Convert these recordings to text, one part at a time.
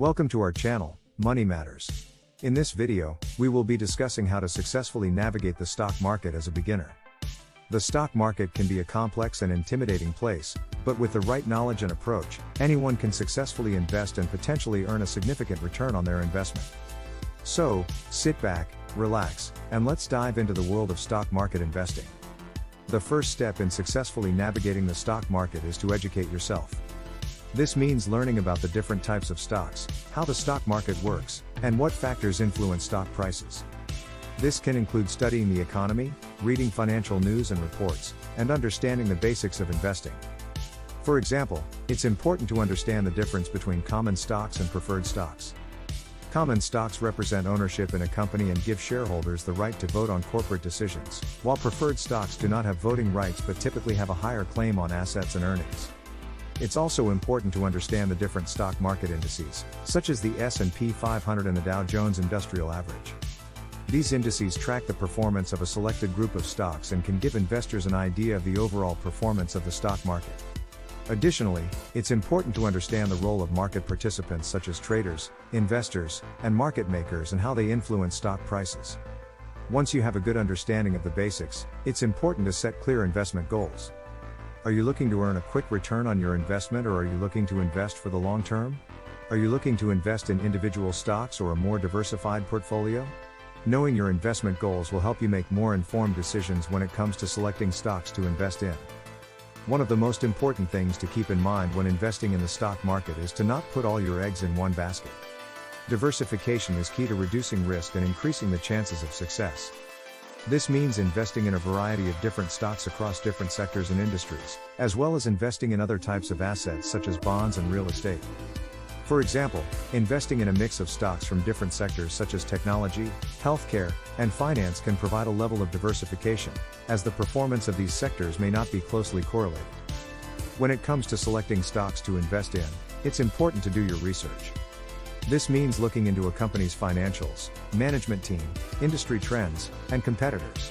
Welcome to our channel, Money Matters. In this video, we will be discussing how to successfully navigate the stock market as a beginner. The stock market can be a complex and intimidating place, but with the right knowledge and approach, anyone can successfully invest and potentially earn a significant return on their investment. So, sit back, relax, and let's dive into the world of stock market investing. The first step in successfully navigating the stock market is to educate yourself. This means learning about the different types of stocks, how the stock market works, and what factors influence stock prices. This can include studying the economy, reading financial news and reports, and understanding the basics of investing. For example, it's important to understand the difference between common stocks and preferred stocks. Common stocks represent ownership in a company and give shareholders the right to vote on corporate decisions, while preferred stocks do not have voting rights but typically have a higher claim on assets and earnings. It's also important to understand the different stock market indices, such as the S&P 500 and the Dow Jones Industrial Average. These indices track the performance of a selected group of stocks and can give investors an idea of the overall performance of the stock market. Additionally, it's important to understand the role of market participants such as traders, investors, and market makers and how they influence stock prices. Once you have a good understanding of the basics, it's important to set clear investment goals. Are you looking to earn a quick return on your investment, or are you looking to invest for the long term? Are you looking to invest in individual stocks or a more diversified portfolio? Knowing your investment goals will help you make more informed decisions when it comes to selecting stocks to invest in. One of the most important things to keep in mind when investing in the stock market is to not put all your eggs in one basket. Diversification is key to reducing risk and increasing the chances of success. This means investing in a variety of different stocks across different sectors and industries, as well as investing in other types of assets such as bonds and real estate. For example, investing in a mix of stocks from different sectors such as technology, healthcare, and finance can provide a level of diversification, as the performance of these sectors may not be closely correlated. When it comes to selecting stocks to invest in, it's important to do your research. This means looking into a company's financials, management team, industry trends, and competitors.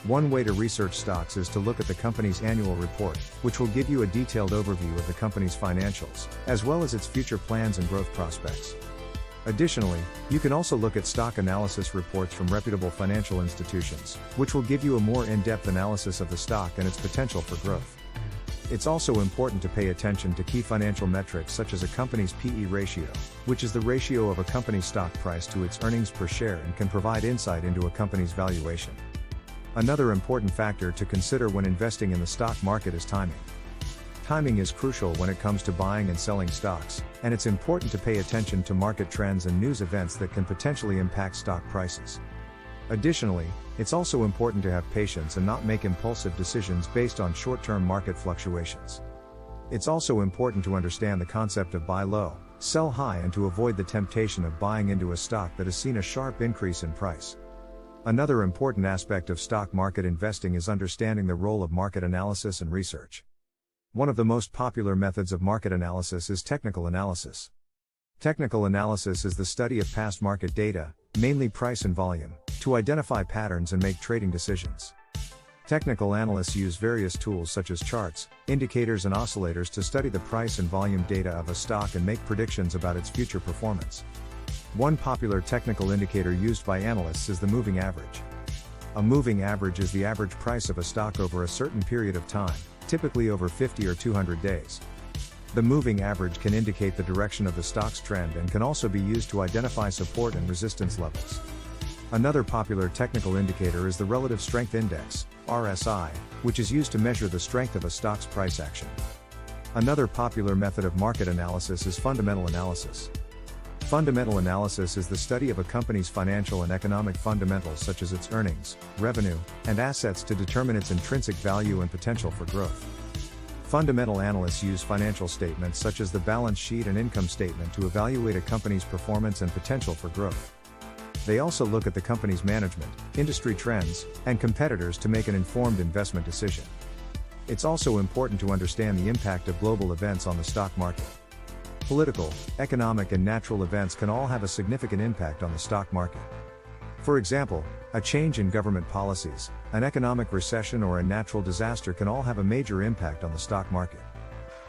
One way to research stocks is to look at the company's annual report, which will give you a detailed overview of the company's financials, as well as its future plans and growth prospects. Additionally, you can also look at stock analysis reports from reputable financial institutions, which will give you a more in-depth analysis of the stock and its potential for growth. It's also important to pay attention to key financial metrics such as a company's P/E ratio, which is the ratio of a company's stock price to its earnings per share and can provide insight into a company's valuation. Another important factor to consider when investing in the stock market is timing. Timing is crucial when it comes to buying and selling stocks, and it's important to pay attention to market trends and news events that can potentially impact stock prices. Additionally, it's also important to have patience and not make impulsive decisions based on short-term market fluctuations. It's also important to understand the concept of buy low, sell high, and to avoid the temptation of buying into a stock that has seen a sharp increase in price. Another important aspect of stock market investing is understanding the role of market analysis and research. One of the most popular methods of market analysis is technical analysis. Technical analysis is the study of past market data, mainly price and volume, to identify patterns and make trading decisions. Technical analysts use various tools such as charts, indicators, and oscillators to study the price and volume data of a stock and make predictions about its future performance. One popular technical indicator used by analysts is the moving average. A moving average is the average price of a stock over a certain period of time, typically over 50 or 200 days. The moving average can indicate the direction of the stock's trend and can also be used to identify support and resistance levels. Another popular technical indicator is the Relative Strength Index, RSI, which is used to measure the strength of a stock's price action. Another popular method of market analysis is fundamental analysis. Fundamental analysis is the study of a company's financial and economic fundamentals such as its earnings, revenue, and assets to determine its intrinsic value and potential for growth. Fundamental analysts use financial statements such as the balance sheet and income statement to evaluate a company's performance and potential for growth. They also look at the company's management, industry trends, and competitors to make an informed investment decision. It's also important to understand the impact of global events on the stock market. Political, economic, and natural events can all have a significant impact on the stock market. For example, a change in government policies, an economic recession, or a natural disaster can all have a major impact on the stock market.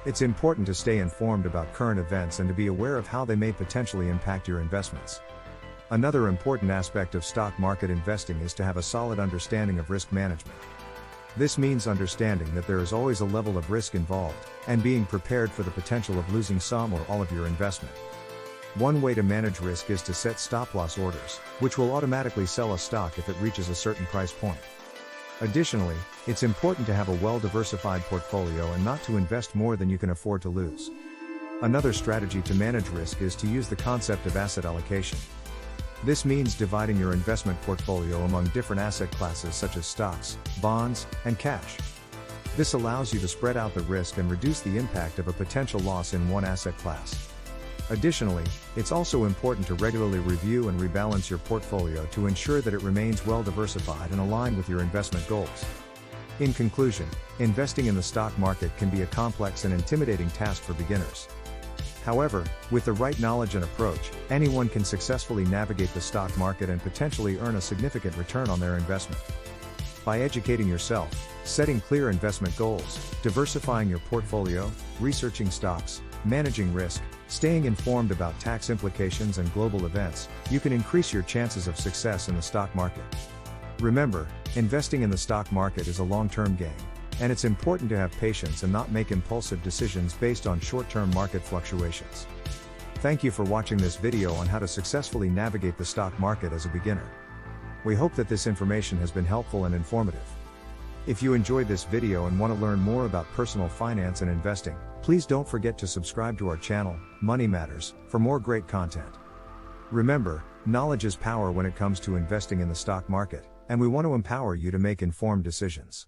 It's important to stay informed about current events and to be aware of how they may potentially impact your investments. Another important aspect of stock market investing is to have a solid understanding of risk management. This means understanding that there is always a level of risk involved, and being prepared for the potential of losing some or all of your investment. One way to manage risk is to set stop-loss orders, which will automatically sell a stock if it reaches a certain price point. Additionally, it's important to have a well-diversified portfolio and not to invest more than you can afford to lose. Another strategy to manage risk is to use the concept of asset allocation. This means dividing your investment portfolio among different asset classes such as stocks, bonds, and cash. This allows you to spread out the risk and reduce the impact of a potential loss in one asset class. Additionally, it's also important to regularly review and rebalance your portfolio to ensure that it remains well diversified and aligned with your investment goals. In conclusion, investing in the stock market can be a complex and intimidating task for beginners. However, with the right knowledge and approach, anyone can successfully navigate the stock market and potentially earn a significant return on their investment. By educating yourself, setting clear investment goals, diversifying your portfolio, researching stocks, managing risk, staying informed about tax implications and global events, you can increase your chances of success in the stock market. Remember, investing in the stock market is a long-term game, and it's important to have patience and not make impulsive decisions based on short-term market fluctuations. Thank you for watching this video on how to successfully navigate the stock market as a beginner. We hope that this information has been helpful and informative. If you enjoyed this video and want to learn more about personal finance and investing, please don't forget to subscribe to our channel, Money Matters, for more great content. Remember, knowledge is power when it comes to investing in the stock market, and we want to empower you to make informed decisions.